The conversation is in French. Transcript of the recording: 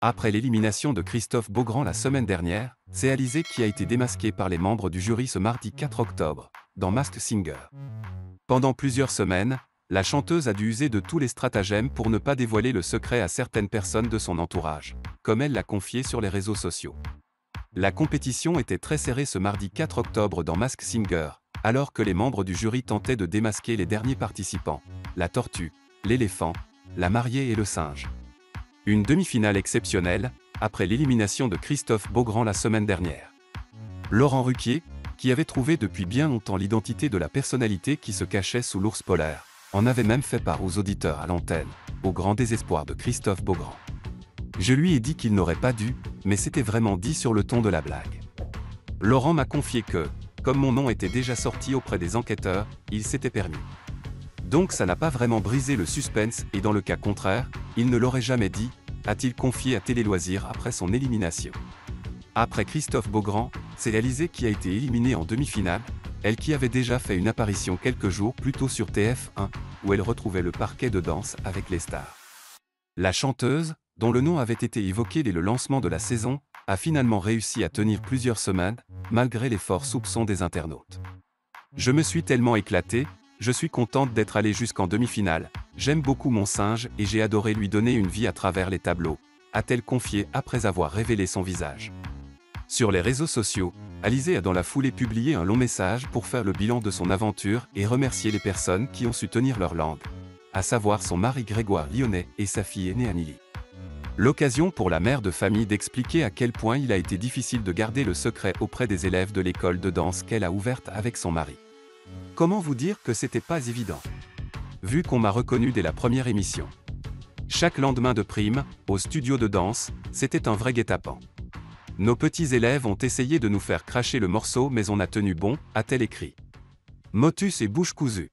Après l'élimination de Christophe Beaugrand la semaine dernière, c'est Alizée qui a été démasquée par les membres du jury ce mardi 4 octobre, dans Masked Singer. Pendant plusieurs semaines, la chanteuse a dû user de tous les stratagèmes pour ne pas dévoiler le secret à certaines personnes de son entourage, comme elle l'a confié sur les réseaux sociaux. La compétition était très serrée ce mardi 4 octobre dans Masked Singer, alors que les membres du jury tentaient de démasquer les derniers participants, la tortue, l'éléphant, la mariée et le singe. Une demi-finale exceptionnelle, après l'élimination de Christophe Beaugrand la semaine dernière. Laurent Ruquier, qui avait trouvé depuis bien longtemps l'identité de la personnalité qui se cachait sous l'ours polaire, en avait même fait part aux auditeurs à l'antenne, au grand désespoir de Christophe Beaugrand. Je lui ai dit qu'il n'aurait pas dû, mais c'était vraiment dit sur le ton de la blague. Laurent m'a confié que, comme mon nom était déjà sorti auprès des enquêteurs, il s'était permis. Donc ça n'a pas vraiment brisé le suspense et dans le cas contraire, il ne l'aurait jamais dit, a-t-il confié à Télé Loisirs après son élimination. Après Christophe Beaugrand, c'est Alizée qui a été éliminée en demi-finale, elle qui avait déjà fait une apparition quelques jours plus tôt sur TF1, où elle retrouvait le parquet de danse avec les stars. La chanteuse, dont le nom avait été évoqué dès le lancement de la saison, a finalement réussi à tenir plusieurs semaines, malgré les forts soupçons des internautes. Je me suis tellement éclatée, je suis contente d'être allée jusqu'en demi-finale, j'aime beaucoup mon singe et j'ai adoré lui donner une vie à travers les tableaux, a-t-elle confié après avoir révélé son visage. Sur les réseaux sociaux, Alizée a dans la foulée publié un long message pour faire le bilan de son aventure et remercier les personnes qui ont su tenir leur langue, à savoir son mari Grégoire Lyonnais et sa fille aînée Anneli. L'occasion pour la mère de famille d'expliquer à quel point il a été difficile de garder le secret auprès des élèves de l'école de danse qu'elle a ouverte avec son mari. Comment vous dire que c'était pas évident? Vu qu'on m'a reconnu dès la première émission. Chaque lendemain de prime, au studio de danse, c'était un vrai guet-apens. Nos petits élèves ont essayé de nous faire cracher le morceau mais on a tenu bon, a-t-elle écrit. Motus et bouche cousue.